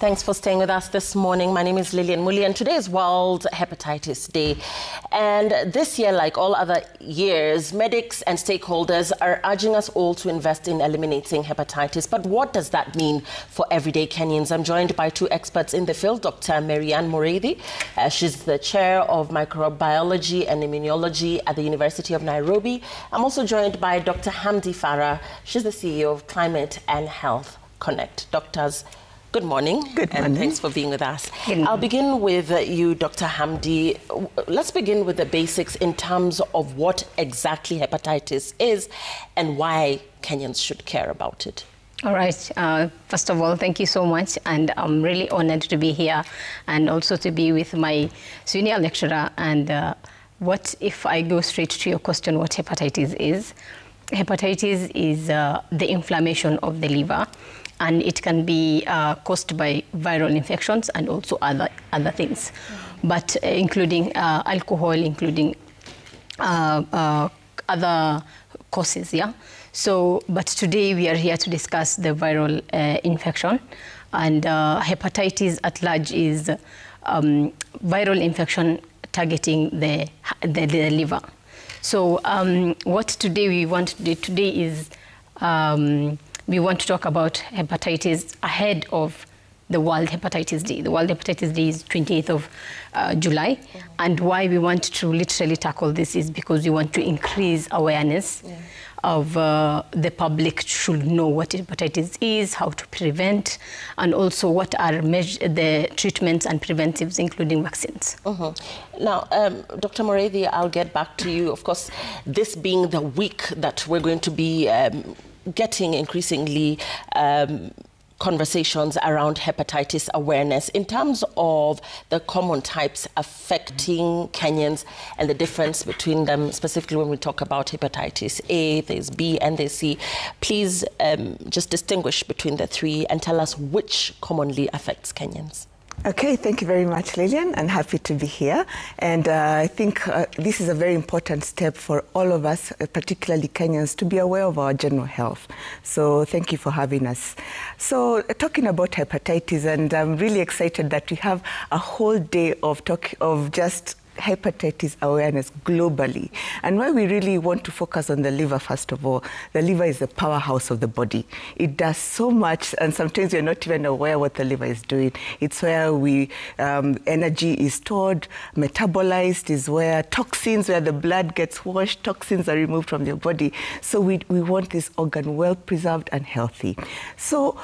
Thanks for staying with us this morning. My name is Lillian Muli, and today is World Hepatitis Day. And this year, like all other years, medics and stakeholders are urging us all to invest in eliminating hepatitis. But what does that mean for everyday Kenyans? I'm joined by two experts in the field, Dr. Marianne Mureithi. She's the chair of microbiology and immunology at the University of Nairobi. I'm also joined by Dr. Hamdi Farah. She's the CEO of Climate and Health Connect. Doctors, good morning. Good morning. And thanks for being with us. I'll begin with you, Dr. Hamdi. Let's begin with the basics in terms of what exactly hepatitis is and why Kenyans should care about it. All right. First of all, thank you so much. And I'm really honored to be here and also to be with my senior lecturer. And what if I go straight to your question, what hepatitis is? Hepatitis is the inflammation of the liver. And it can be caused by viral infections and also other things, but including alcohol, including other causes, yeah? So, but today we are here to discuss the viral infection, and hepatitis at large is viral infection targeting the liver. So what today we want to do today is we want to talk about hepatitis ahead of the World Hepatitis Day. The World Hepatitis Day is 28th of July. And why we want to literally tackle this is because we want to increase awareness of the public should know what hepatitis is, how to prevent, and also what are the treatments and preventives, including vaccines. Now, Dr. Mureithi, I'll get back to you. Of course, this being the week that we're going to be getting increasingly conversations around hepatitis awareness in terms of the common types affecting Kenyans and the difference between them, specifically when we talk about hepatitis A, there's B and there's C. Please just distinguish between the three and tell us which commonly affects Kenyans. Okay, thank you very much, Lillian, and happy to be here. And I think this is a very important step for all of us, particularly Kenyans, to be aware of our general health. So thank you for having us. So talking about hepatitis, and I'm really excited that we have a whole day of just hepatitis awareness globally. And why we really want to focus on the liver, first of all, the liver is the powerhouse of the body. It does so much, and sometimes you're not even aware what the liver is doing. It's where energy is stored, metabolized, is where toxins, where the blood gets washed, toxins are removed from your body. So we want this organ well preserved and healthy. So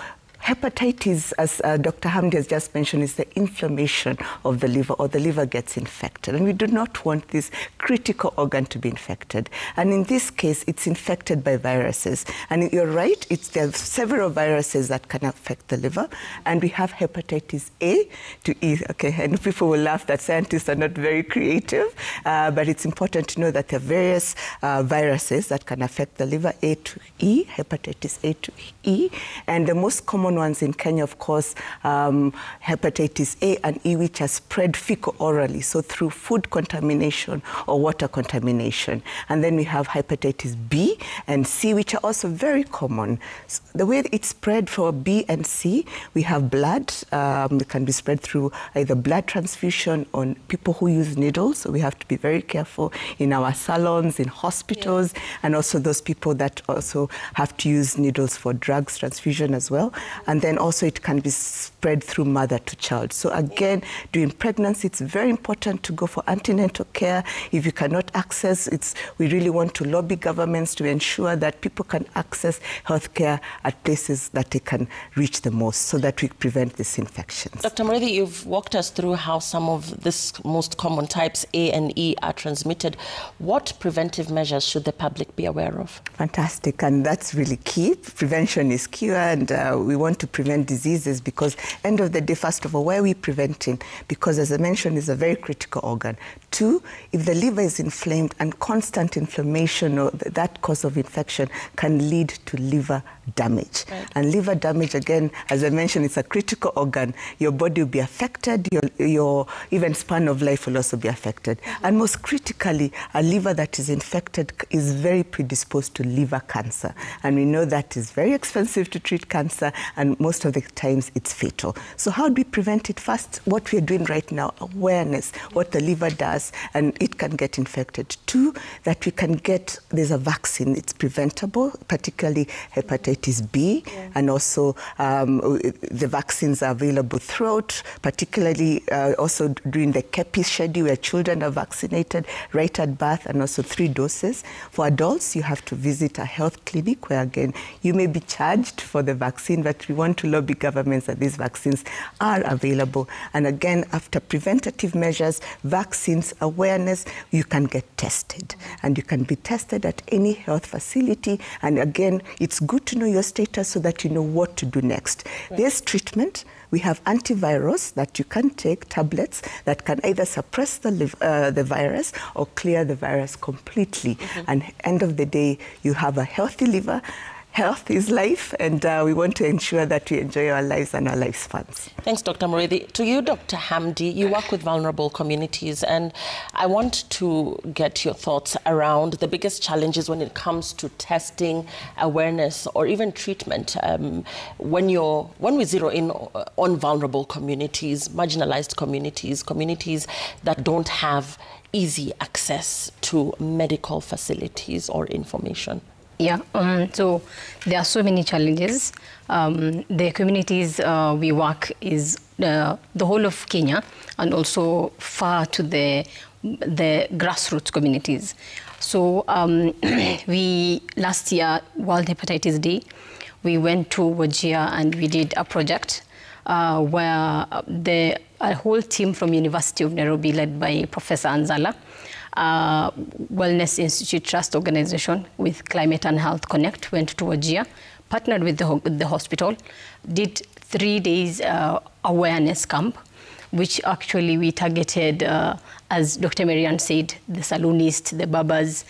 hepatitis, as Dr. Hamdi has just mentioned, is the inflammation of the liver, or the liver gets infected. And we do not want this critical organ to be infected. And in this case, it's infected by viruses. And you're right, there are several viruses that can affect the liver. And we have hepatitis A to E. Okay, and people will laugh that scientists are not very creative, but it's important to know that there are various viruses that can affect the liver, A to E, hepatitis A to E. And the most common ones in Kenya, of course, hepatitis A and E, which are spread fecal-orally, so through food contamination or water contamination. And then we have hepatitis B and C, which are also very common. So the way it's spread for B and C, we have blood. It can be spread through either blood transfusion or people who use needles. So we have to be very careful in our salons, in hospitals, and also those people that also have to use needles for drugs transfusion as well. And then also it can be spread through mother to child. So again, during pregnancy, it's very important to go for antenatal care. If you cannot access, we really want to lobby governments to ensure that people can access healthcare at places that they can reach the most, so that we prevent these infections. Dr. Mureithi, you've walked us through how some of this most common types, A and E, are transmitted. What preventive measures should the public be aware of? Fantastic, and that's really key. Prevention is key, and we want to prevent diseases because, end of the day, first of all, why are we preventing? Because, as I mentioned, it's a very critical organ. Two, if the liver is inflamed, and constant inflammation or that cause of infection can lead to liver damage. Right. And liver damage, again, as I mentioned, it's a critical organ. Your body will be affected, your even span of life will also be affected. And most critically, a liver that is infected is very predisposed to liver cancer. And we know that is very expensive to treat cancer, and and most of the times it's fatal. So how do we prevent it? First, what we are doing right now, awareness, what the liver does, and it can get infected. Two, that we can get, there's a vaccine, it's preventable, particularly hepatitis B, and also the vaccines are available throughout, particularly also during the KEPI schedule where children are vaccinated right at birth, and also 3 doses. For adults, you have to visit a health clinic where, again, you may be charged for the vaccine, but we want to lobby governments that these vaccines are available. And again, after preventative measures, vaccines, awareness, you can get tested. And you can be tested at any health facility. And again, it's good to know your status so that you know what to do next. Right. There's treatment. We have antivirals that you can take, tablets that can either suppress the virus or clear the virus completely. And end of the day, you have a healthy liver. Health is life, and we want to ensure that we enjoy our lives and our lifespans. Thanks, Dr. Mureithi. To you, Dr. Hamdi, you work with vulnerable communities, and I want to get your thoughts around the biggest challenges when it comes to testing, awareness, or even treatment. When we zero in on vulnerable communities, marginalized communities, communities that don't have easy access to medical facilities or information. Yeah, so there are so many challenges. The communities we work is the whole of Kenya, and also far to the grassroots communities. So we, last year, World Hepatitis Day, we went to Wajir and we did a project where a whole team from University of Nairobi, led by Professor Anzala, Wellness Institute Trust Organization with Climate and Health Connect, went to Wajir, partnered with the hospital, did 3 days awareness camp, which actually we targeted, as Dr. Marian said, the saloonists, the barbers,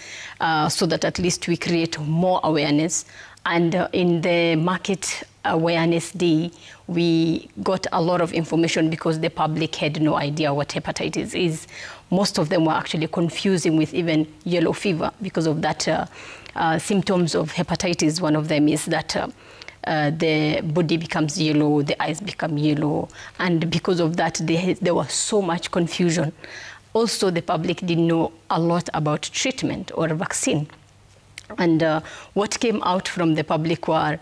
so that at least we create more awareness. And in the market awareness day, we got a lot of information because the public had no idea what hepatitis is. Most of them were actually confusing with even yellow fever because of that symptoms of hepatitis. One of them is that the body becomes yellow, the eyes become yellow, and because of that, there was so much confusion. Also, the public didn't know a lot about treatment or vaccine. And what came out from the public were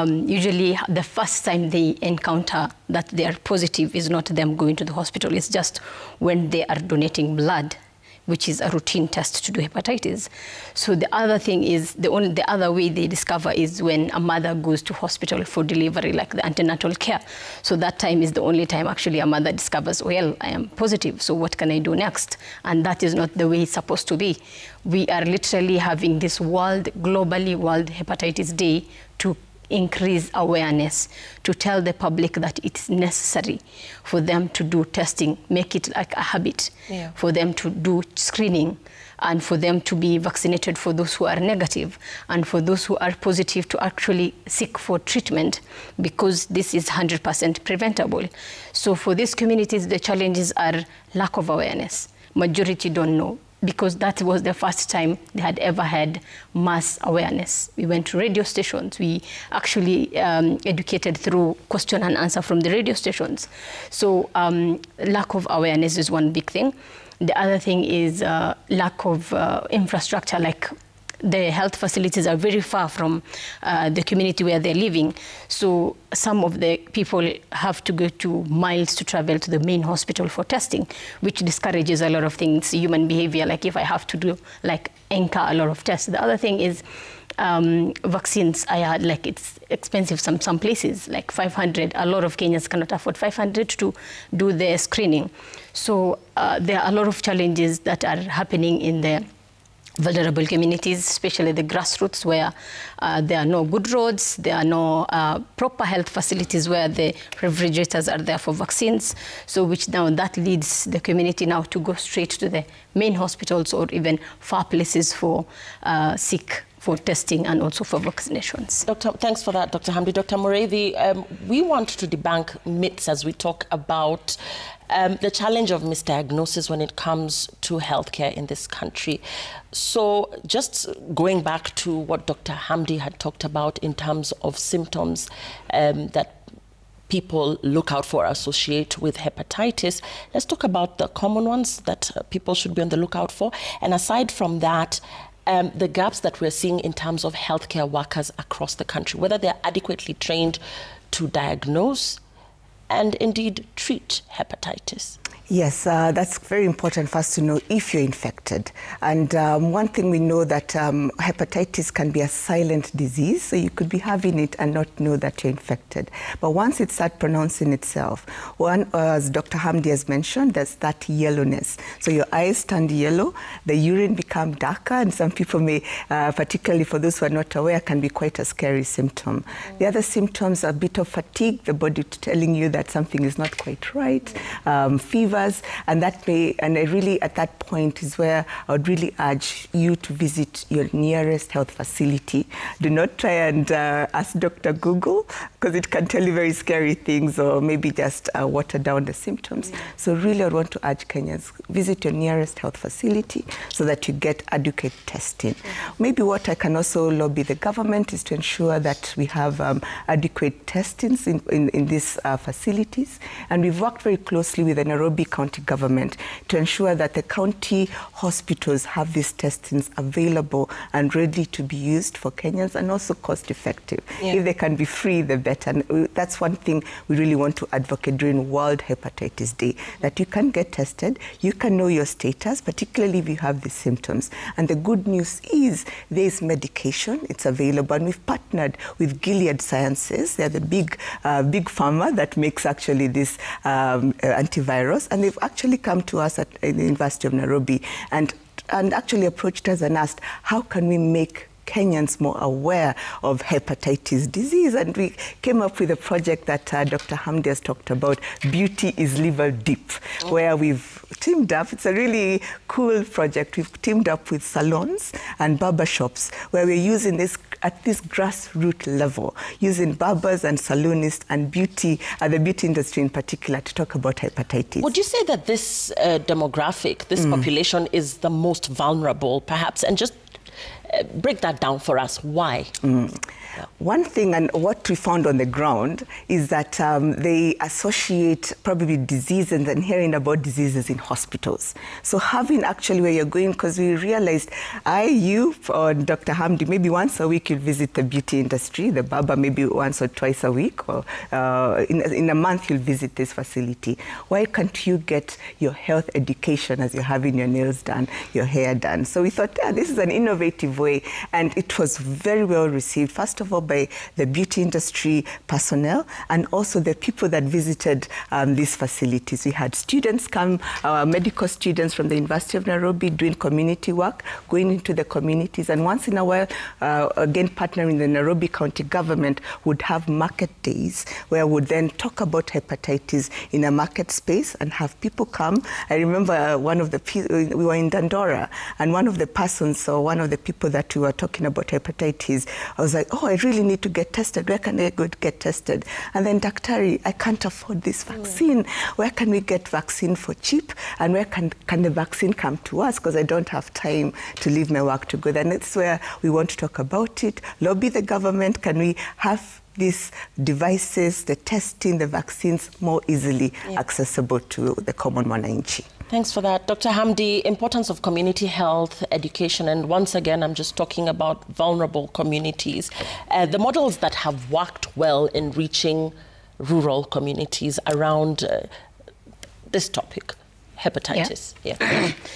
usually the first time they encounter that they are positive is not them going to the hospital. It's just when they are donating blood, which is a routine test to do hepatitis. So the other thing is, the other way they discover is when a mother goes to hospital for delivery, like the antenatal care. So that time is the only time actually a mother discovers, well, I am positive, so what can I do next? And that is not the way it's supposed to be. We are literally having this globally World Hepatitis Day to increase awareness, to tell the public that it's necessary for them to do testing, make it like a habit, for them to do screening, and for them to be vaccinated for those who are negative, and for those who are positive to actually seek for treatment, because this is 100% preventable. So for these communities, the challenges are lack of awareness. Majority don't know, because that was the first time they had ever had mass awareness. We went to radio stations. We actually educated through question and answer from the radio stations. So lack of awareness is one big thing. The other thing is lack of infrastructure, like the health facilities are very far from the community where they're living. So some of the people have to go to miles to travel to the main hospital for testing, which discourages a lot of things, human behavior, like if I have to do, like, anchor a lot of tests. The other thing is vaccines. I had, like, it's expensive some places, like 500. A lot of Kenyans cannot afford 500 to do the screening. So there are a lot of challenges that are happening in the vulnerable communities, especially the grassroots, where there are no good roads, there are no proper health facilities where the refrigerators are there for vaccines. So which now that leads the community now to go straight to the main hospitals or even far places for sick for testing and also for vaccinations. Doctor, thanks for that, Dr. Hamdi. Dr. Mureithi, we want to debunk myths as we talk about the challenge of misdiagnosis when it comes to healthcare in this country. So just going back to what Dr. Hamdi had talked about in terms of symptoms that people look out for, associate with hepatitis, let's talk about the common ones that people should be on the lookout for. And aside from that, the gaps that we're seeing in terms of healthcare workers across the country, whether they're adequately trained to diagnose and indeed treat hepatitis. Yes, that's very important for us to know if you're infected. And one thing we know that hepatitis can be a silent disease, so you could be having it and not know that you're infected. But once it starts pronouncing itself, as Dr. Hamdi has mentioned, there's that yellowness. So your eyes turn yellow, the urine become darker, and some people may, particularly for those who are not aware, can be quite a scary symptom. The other symptoms are a bit of fatigue, the body telling you that something is not quite right, fever, and that may, and I really at that point is where I would really urge you to visit your nearest health facility. Do not try and ask Dr. Google, because it can tell you very scary things, or maybe just water down the symptoms. So really I would want to urge Kenyans, visit your nearest health facility so that you get adequate testing. Maybe what I can also lobby the government is to ensure that we have adequate testings in these facilities. And we've worked very closely with the Nairobi County government to ensure that the county hospitals have these testings available and ready to be used for Kenyans, and also cost effective. If they can be free, the better. And that's one thing we really want to advocate during World Hepatitis Day, that you can get tested, you can know your status, particularly if you have the symptoms. And the good news is there is medication, it's available, and we've partnered with Gilead Sciences. They're the big pharma that makes actually this antivirus, and they've actually come to us at the University of Nairobi and actually approached us and asked, how can we make Kenyans more aware of hepatitis disease? And we came up with a project that Dr. Hamdi has talked about, Beauty is Liver Deep, where we've teamed up. It's a really cool project. We've teamed up with salons and barber shops, where we're using this at this grassroots level, using barbers and salonists and beauty, the beauty industry in particular, to talk about hepatitis. Would you say that this demographic, this population is the most vulnerable, perhaps? And just break that down for us. Why? One thing, and what we found on the ground, is that they associate probably disease and then hearing about diseases in hospitals. So having actually where you're going, because we realized you or Dr. Hamdi, maybe once a week you'll visit the beauty industry, the barber maybe once or twice a week, or in a month you'll visit this facility. Why can't you get your health education as you're having your nails done, your hair done? So we thought, this is an innovative way, and it was very well received. First of all, by the beauty industry personnel, and also the people that visited these facilities. We had students come, medical students from the University of Nairobi, doing community work, going into the communities, and once in a while, again partnering the Nairobi County government, would have market days where we would then talk about hepatitis in a market space and have people come. I remember we were in Dandora, and one of the persons, or one of the people that we were talking about hepatitis, I was like, oh, I really need to get tested. Where can I go to get tested? And then, Daktari, I can't afford this vaccine. Where can we get vaccine for cheap? And where can the vaccine come to us? Because I don't have time to leave my work to go there. And that's where we want to talk about it, lobby the government. Can we have these devices, the testing, the vaccines more easily accessible to the common mwananchi? Thanks for that. Dr. Hamdi, importance of community health education, and once again, I'm just talking about vulnerable communities. The models that have worked well in reaching rural communities around this topic, hepatitis.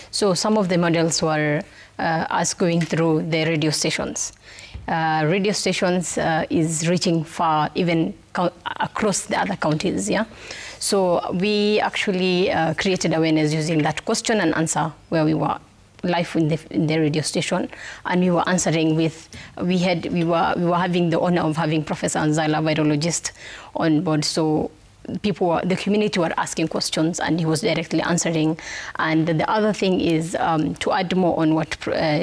So some of the models were us going through the radio stations. Radio stations is reaching far, even across the other counties, So we actually created awareness using that question and answer, where we were live in the radio station, and we were answering with, we were having the honor of having Professor Anzala, virologist, on board. So the community were asking questions, and he was directly answering. And the other thing is to add more on what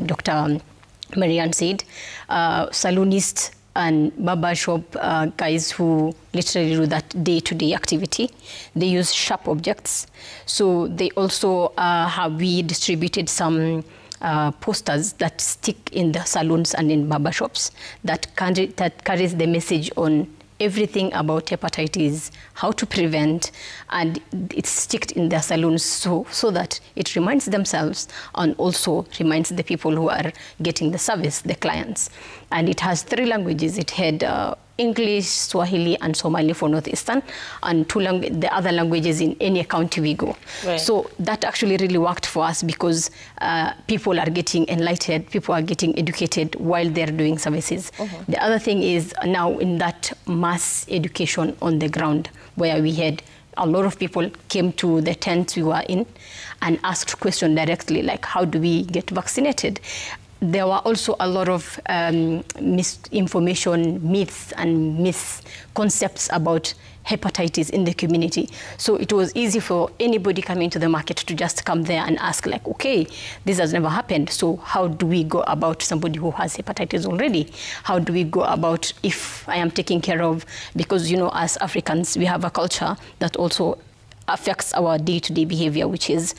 Dr. Marianne said, saloonists and barber shop guys who literally do that day-to-day activity. They use sharp objects. So they also we distributed some posters that stick in the salons and in barber shops that carries the message on everything about hepatitis, how to prevent, and it's sticked in their salons so that it reminds themselves and also reminds the people who are getting the service, the clients. And it has 3 languages. It had English, Swahili, and Somali for Northeastern, and the other languages in any county we go. Right. So that actually really worked for us because people are getting enlightened, people are getting educated while they're doing services. The other thing is now in that mass education on the ground, where we had a lot of people came to the tents we were in and asked questions directly, like how do we get vaccinated? There were also a lot of misinformation, myths and misconceptions about hepatitis in the community. So it was easy for anybody coming to the market to just come there and ask, like, okay, this has never happened. So how do we go about somebody who has hepatitis already? How do we go about if I am taking care of, because, you know, as Africans, we have a culture that also affects our day-to-day behavior, which is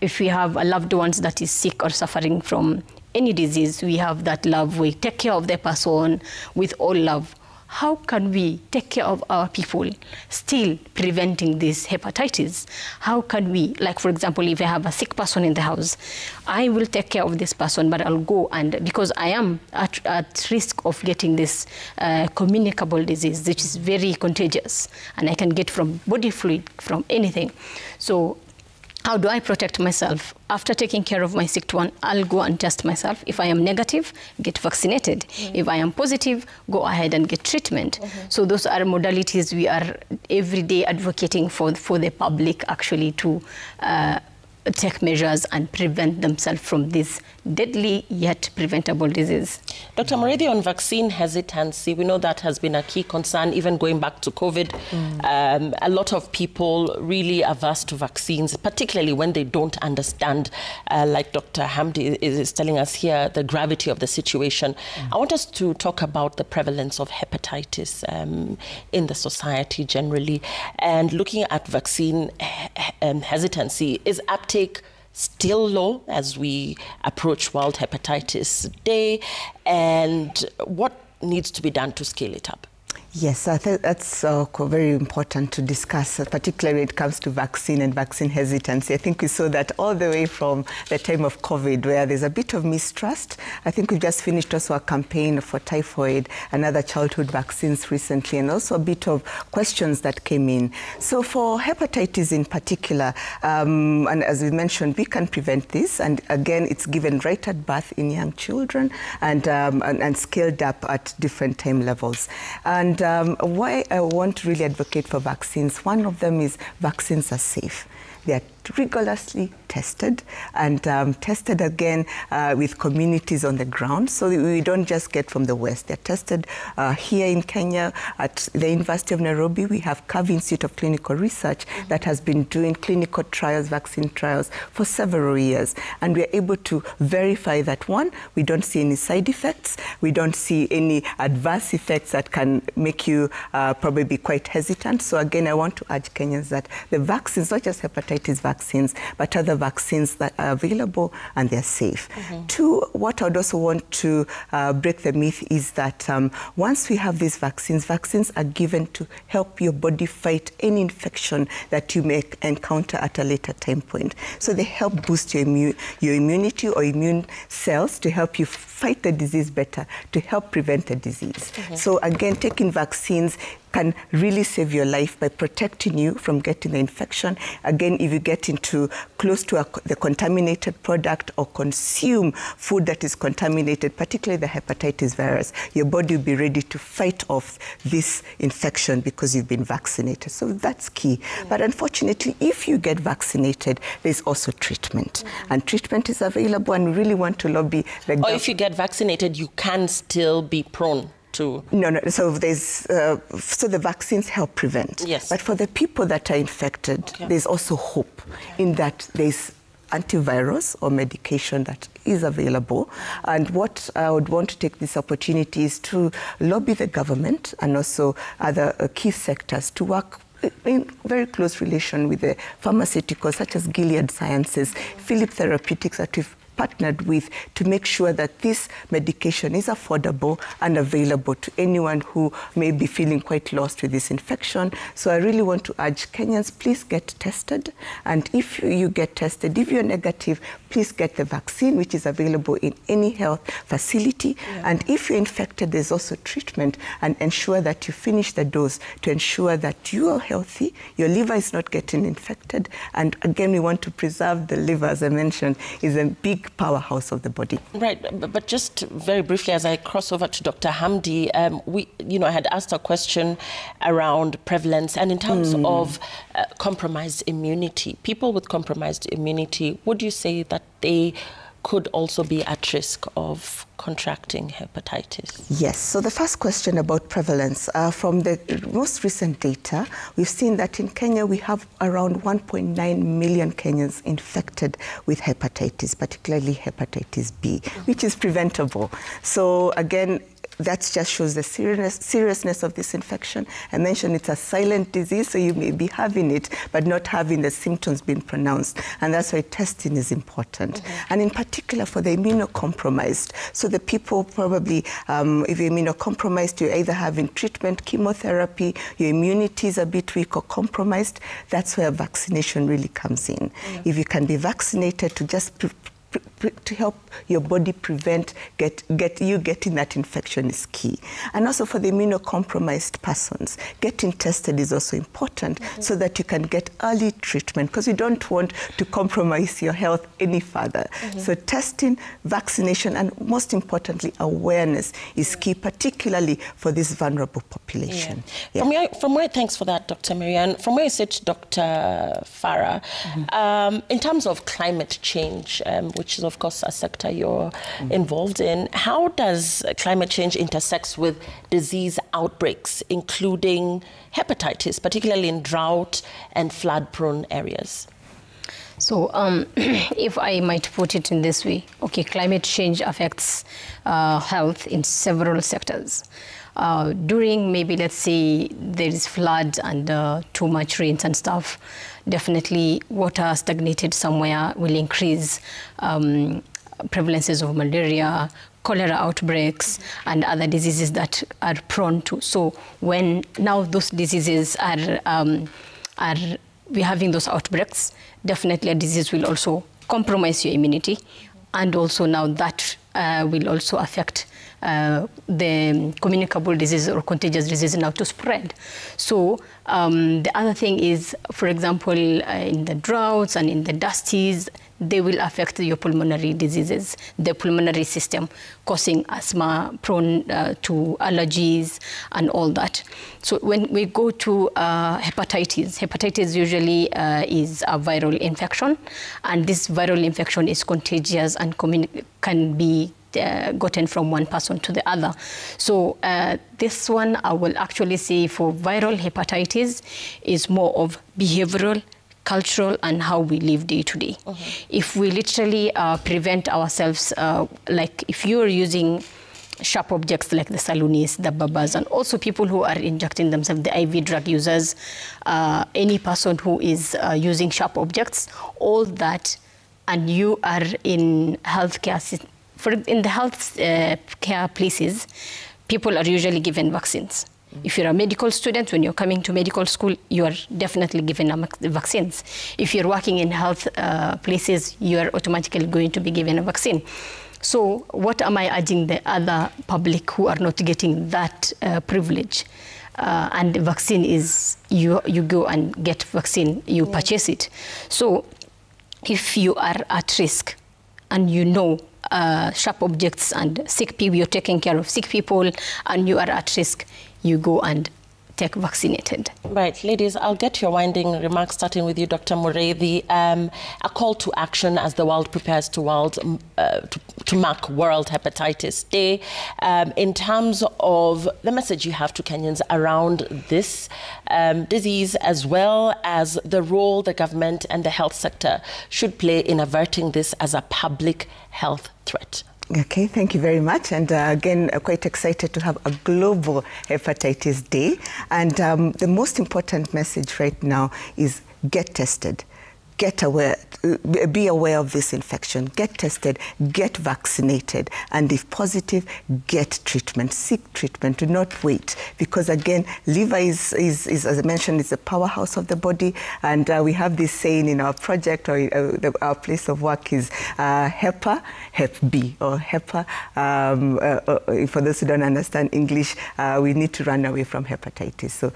if we have a loved one that is sick or suffering from any disease, we have that love. We take care of the person with all love. How can we take care of our people still preventing this hepatitis? How can we, like, for example, if I have a sick person in the house, I will take care of this person, but I'll go and, because I am at risk of getting this communicable disease, which is very contagious, and I can get from body fluid, from anything. So how do I protect myself? After taking care of my sick one, I'll go and test myself. If I am negative, get vaccinated. If I am positive, go ahead and get treatment. So those are modalities we are every day advocating for the public actually to take measures and prevent themselves from this deadly yet preventable disease. Dr. Morethi, on vaccine hesitancy, we know that has been a key concern, even going back to COVID. A lot of people really averse to vaccines, particularly when they don't understand, like Dr. Hamdi is telling us here, the gravity of the situation. I want us to talk about the prevalence of hepatitis in the society generally, and looking at vaccine hesitancy. Is uptake still low as we approach World Hepatitis Day, and what needs to be done to scale it up? Yes, I think that's very important to discuss, particularly when it comes to vaccine and vaccine hesitancy. I think we saw that all the way from the time of COVID, where there's a bit of mistrust. I think we've just finished also a campaign for typhoid and other childhood vaccines recently, and also a bit of questions that came in. So for hepatitis in particular, and as we mentioned, we can prevent this. And again, it's given right at birth in young children and scaled up at different time levels. And why I want to really advocate for vaccines, one of them is vaccines are safe. They are rigorously tested and tested again with communities on the ground. So we don't just get from the West. They're tested here in Kenya at the University of Nairobi. We have CAV Institute of Clinical Research that has been doing clinical trials, vaccine trials for several years. And we're able to verify that, one, we don't see any side effects. We don't see any adverse effects that can make you probably be quite hesitant. So again, I want to urge Kenyans that the vaccines, not just hepatitis vaccines, but other vaccines that are available and they're safe. Two, what I would also want to break the myth is that once we have these vaccines, vaccines are given to help your body fight any infection that you may encounter at a later time point. So they help boost your immunity or immune cells to help you fight the disease better, to help prevent the disease. So again, taking vaccines can really save your life by protecting you from getting the infection. Again, if you get into close to the contaminated product or consume food that is contaminated, particularly the hepatitis virus, your body will be ready to fight off this infection because you've been vaccinated. So that's key. But unfortunately, if you get vaccinated, there's also treatment. And treatment is available, and we really want to lobby the government. Or if you get vaccinated, you can still be prone to... No. So there's so the vaccines help prevent. Yes. But for the people that are infected, there's also hope in that there's antivirals or medication that is available. And what I would want to take this opportunity is to lobby the government and also other key sectors to work in very close relation with the pharmaceuticals such as Gilead Sciences, Philip Therapeutics that we've partnered with to make sure that this medication is affordable and available to anyone who may be feeling quite lost with this infection. So I really want to urge Kenyans, please get tested. And if you get tested, if you're negative, please get the vaccine, which is available in any health facility. Yeah. And if you're infected, there's also treatment, and ensure that you finish the dose to ensure that you are healthy, your liver is not getting infected. And again, we want to preserve the liver, as I mentioned, is a big powerhouse of the body. Right, but just very briefly, as I cross over to Dr. Hamdi, I had asked a question around prevalence, and in terms of compromised immunity, people with compromised immunity, would you say that they could also be at risk of contracting hepatitis? Yes. So the first question about prevalence, from the most recent data, we've seen that in Kenya we have around 1.9 million Kenyans infected with hepatitis, particularly hepatitis B, which is preventable. So again, that just shows the seriousness of this infection. I mentioned it's a silent disease, so you may be having it, but not having the symptoms being pronounced. And that's why testing is important. And in particular for the immunocompromised. So the people probably, if you're immunocompromised, you're either having treatment, chemotherapy, your immunity is a bit weak or compromised, that's where vaccination really comes in. If you can be vaccinated to just to help your body prevent you getting that infection is key. And also for the immunocompromised persons, getting tested is also important so that you can get early treatment, because you don't want to compromise your health any further. So testing, vaccination, and most importantly, awareness is key, particularly for this vulnerable population. Thanks for that, Dr. Marianne. From where you sit, Dr. Farah, in terms of climate change, which is, of course, a sector you're involved in, how does climate change intersect with disease outbreaks, including hepatitis, particularly in drought and flood-prone areas? So if I might put it in this way, okay, climate change affects health in several sectors. During maybe, let's say, there is flood and too much rains and stuff, definitely water stagnated somewhere will increase prevalences of malaria, cholera outbreaks, and other diseases that are prone to. So when now those diseases we're having those outbreaks, definitely a disease will also compromise your immunity, and also now that will also affect the communicable disease or contagious disease now to spread. So the other thing is, for example, in the droughts and in the dusties, they will affect your pulmonary diseases, the pulmonary system, causing asthma, prone to allergies and all that. So when we go to hepatitis usually is a viral infection, and this viral infection is contagious and can be gotten from one person to the other. So this one, I will actually say for viral hepatitis is more of behavioral, cultural, and how we live day to day. If we literally prevent ourselves, like if you're using sharp objects like the saloonists, the babas, and also people who are injecting themselves, the IV drug users, any person who is using sharp objects, all that, and you are in healthcare, in the health care places, people are usually given vaccines. If you're a medical student, when you're coming to medical school, you are definitely given vaccines. If you're working in health places, you are automatically going to be given a vaccine. So what am I urging the other public who are not getting that privilege? And the vaccine is, you go and get vaccine, you purchase it. So if you are at risk and you know sharp objects and sick people, you're taking care of sick people, and you are at risk, you go and take vaccinated. Right, ladies, I'll get your winding remarks, starting with you, Dr. Mureithi. A call to action as the world prepares to mark World Hepatitis Day. In terms of the message you have to Kenyans around this disease, as well as the role the government and the health sector should play in averting this as a public health threat. Okay, thank you very much. And again, quite excited to have a global hepatitis day. And the most important message right now is get tested. Get aware, be aware of this infection, get tested, get vaccinated, and if positive, get treatment, seek treatment, do not wait. Because again, liver is as I mentioned, is the powerhouse of the body, and we have this saying in our project, or our place of work is HEPA, Hep B, or HEPA. For those who don't understand English, we need to run away from hepatitis. So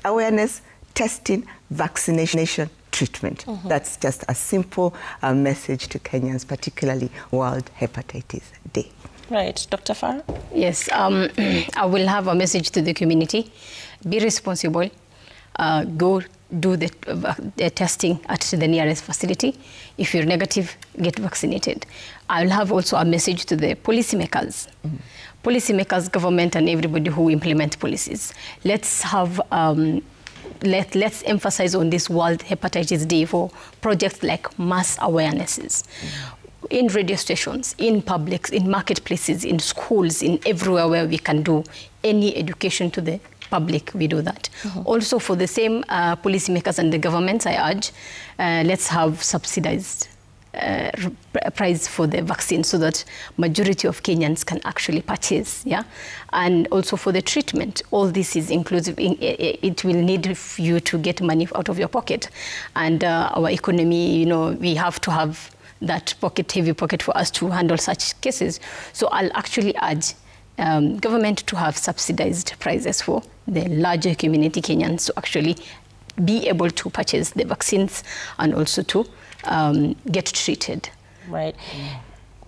awareness, testing, vaccination, treatment. That's just a simple message to Kenyans, particularly World Hepatitis Day. Right. Dr. Farah? Yes, I will have a message to the community. Be responsible. Go do the testing at the nearest facility. If you're negative, get vaccinated. I will have also a message to the policymakers. Policymakers, government, and everybody who implement policies. Let's have let's emphasize on this World Hepatitis Day for projects like mass awarenesses. In radio stations, in publics, in marketplaces, in schools, in everywhere where we can do any education to the public, we do that. Also for the same policymakers and the governments, I urge, let's have subsidized price for the vaccine so that majority of Kenyans can actually purchase, yeah? And also for the treatment, all this is inclusive. It will need you to get money out of your pocket. And our economy, you know, we have to have that heavy pocket for us to handle such cases. So I'll actually urge government to have subsidized prices for the larger community Kenyans to actually be able to purchase the vaccines and also to get treated. Right.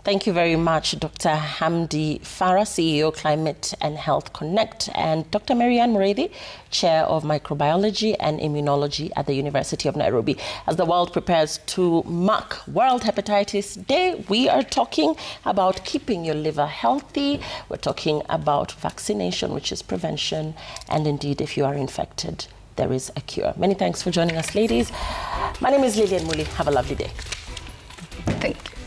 Thank you very much, Dr. Hamdi Farah, CEO, Climate and Health Connect, and Dr. Marianne Mureithi, Chair of Microbiology and Immunology at the University of Nairobi. As the world prepares to mark World Hepatitis Day, we are talking about keeping your liver healthy. We're talking about vaccination, which is prevention, and indeed, if you are infected, there is a cure. Many thanks for joining us, ladies. My name is Lillian Muli. Have a lovely day. Thank you.